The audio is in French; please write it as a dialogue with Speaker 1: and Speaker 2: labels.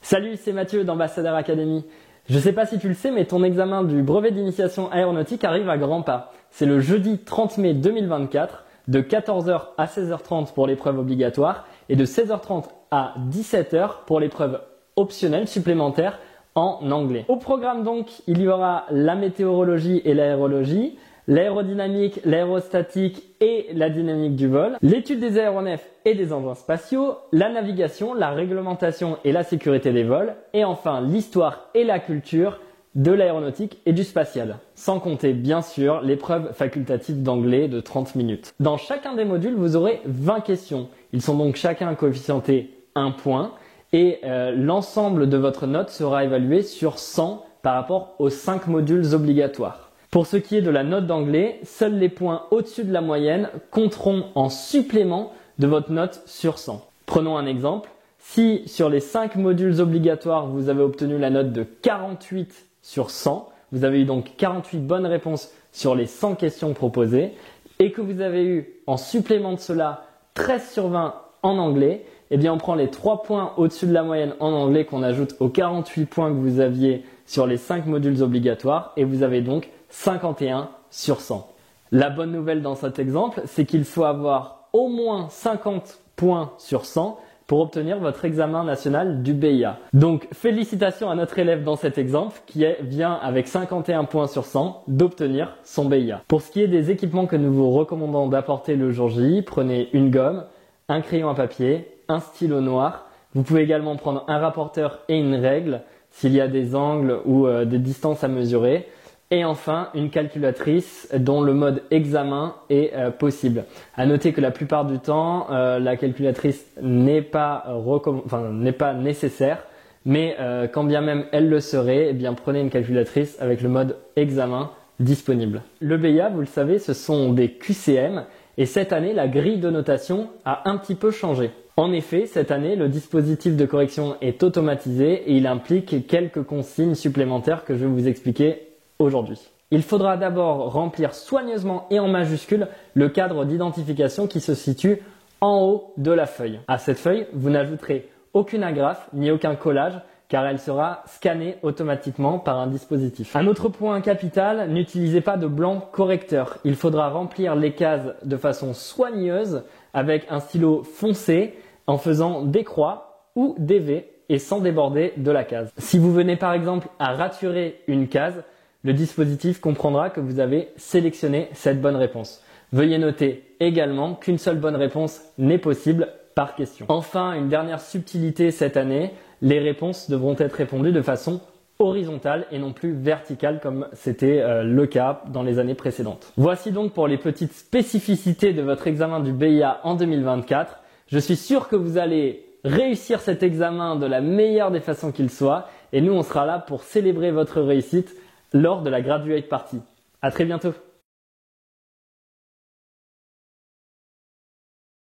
Speaker 1: Salut, c'est Mathieu d'Ambassadeur Academy. Je ne sais pas si tu le sais, mais ton examen du brevet d'initiation aéronautique arrive à grands pas. C'est le jeudi 30 mai 2024, de 14h à 16h30 pour l'épreuve obligatoire et de 16h30 à 17h pour l'épreuve optionnelle supplémentaire en anglais. Au programme donc, il y aura la météorologie et l'aérologie, l'aérodynamique, l'aérostatique et la dynamique du vol, l'étude des aéronefs et des engins spatiaux, la navigation, la réglementation et la sécurité des vols, et enfin l'histoire et la culture de l'aéronautique et du spatial. Sans compter bien sûr l'épreuve facultative d'anglais de 30 minutes. Dans chacun des modules, vous aurez 20 questions. Ils sont donc chacun coefficientés 1 point et l'ensemble de votre note sera évalué sur 100 par rapport aux 5 modules obligatoires. Pour ce qui est de la note d'anglais, seuls les points au-dessus de la moyenne compteront en supplément de votre note sur 100. Prenons un exemple. Si sur les 5 modules obligatoires, vous avez obtenu la note de 48 sur 100, vous avez eu donc 48 bonnes réponses sur les 100 questions proposées, et que vous avez eu en supplément de cela 13 sur 20 en anglais, eh bien on prend les 3 points au-dessus de la moyenne en anglais qu'on ajoute aux 48 points que vous aviez sur les 5 modules obligatoires, et vous avez donc 51 sur 100. La bonne nouvelle dans cet exemple, c'est qu'il faut avoir au moins 50 points sur 100 pour obtenir votre examen national du BIA. Donc félicitations à notre élève dans cet exemple qui vient avec 51 points sur 100 d'obtenir son BIA. Pour ce qui est des équipements que nous vous recommandons d'apporter le jour J, prenez une gomme, un crayon à papier, un stylo noir. Vous pouvez également prendre un rapporteur et une règle s'il y a des angles ou des distances à mesurer. Et enfin, une calculatrice dont le mode examen est possible. À noter que la plupart du temps, la calculatrice n'est pas nécessaire, mais quand bien même elle le serait, eh bien prenez une calculatrice avec le mode examen disponible. Le BIA, vous le savez, ce sont des QCM et cette année, la grille de notation a un petit peu changé. En effet, cette année, le dispositif de correction est automatisé et il implique quelques consignes supplémentaires que je vais vous expliquer aujourd'hui. Il faudra d'abord remplir soigneusement et en majuscule le cadre d'identification qui se situe en haut de la feuille. À cette feuille, vous n'ajouterez aucune agrafe ni aucun collage car elle sera scannée automatiquement par un dispositif. Un autre point capital, n'utilisez pas de blanc correcteur. Il faudra remplir les cases de façon soigneuse avec un stylo foncé en faisant des croix ou des V et sans déborder de la case. Si vous venez par exemple à raturer une case, le dispositif comprendra que vous avez sélectionné cette bonne réponse. Veuillez noter également qu'une seule bonne réponse n'est possible par question. Enfin, une dernière subtilité cette année, les réponses devront être répondues de façon horizontale et non plus verticale comme c'était le cas dans les années précédentes. Voici donc pour les petites spécificités de votre examen du BIA en 2024. Je suis sûr que vous allez réussir cet examen de la meilleure des façons qu'il soit et nous on sera là pour célébrer votre réussite lors de la Graduate Party. À très bientôt.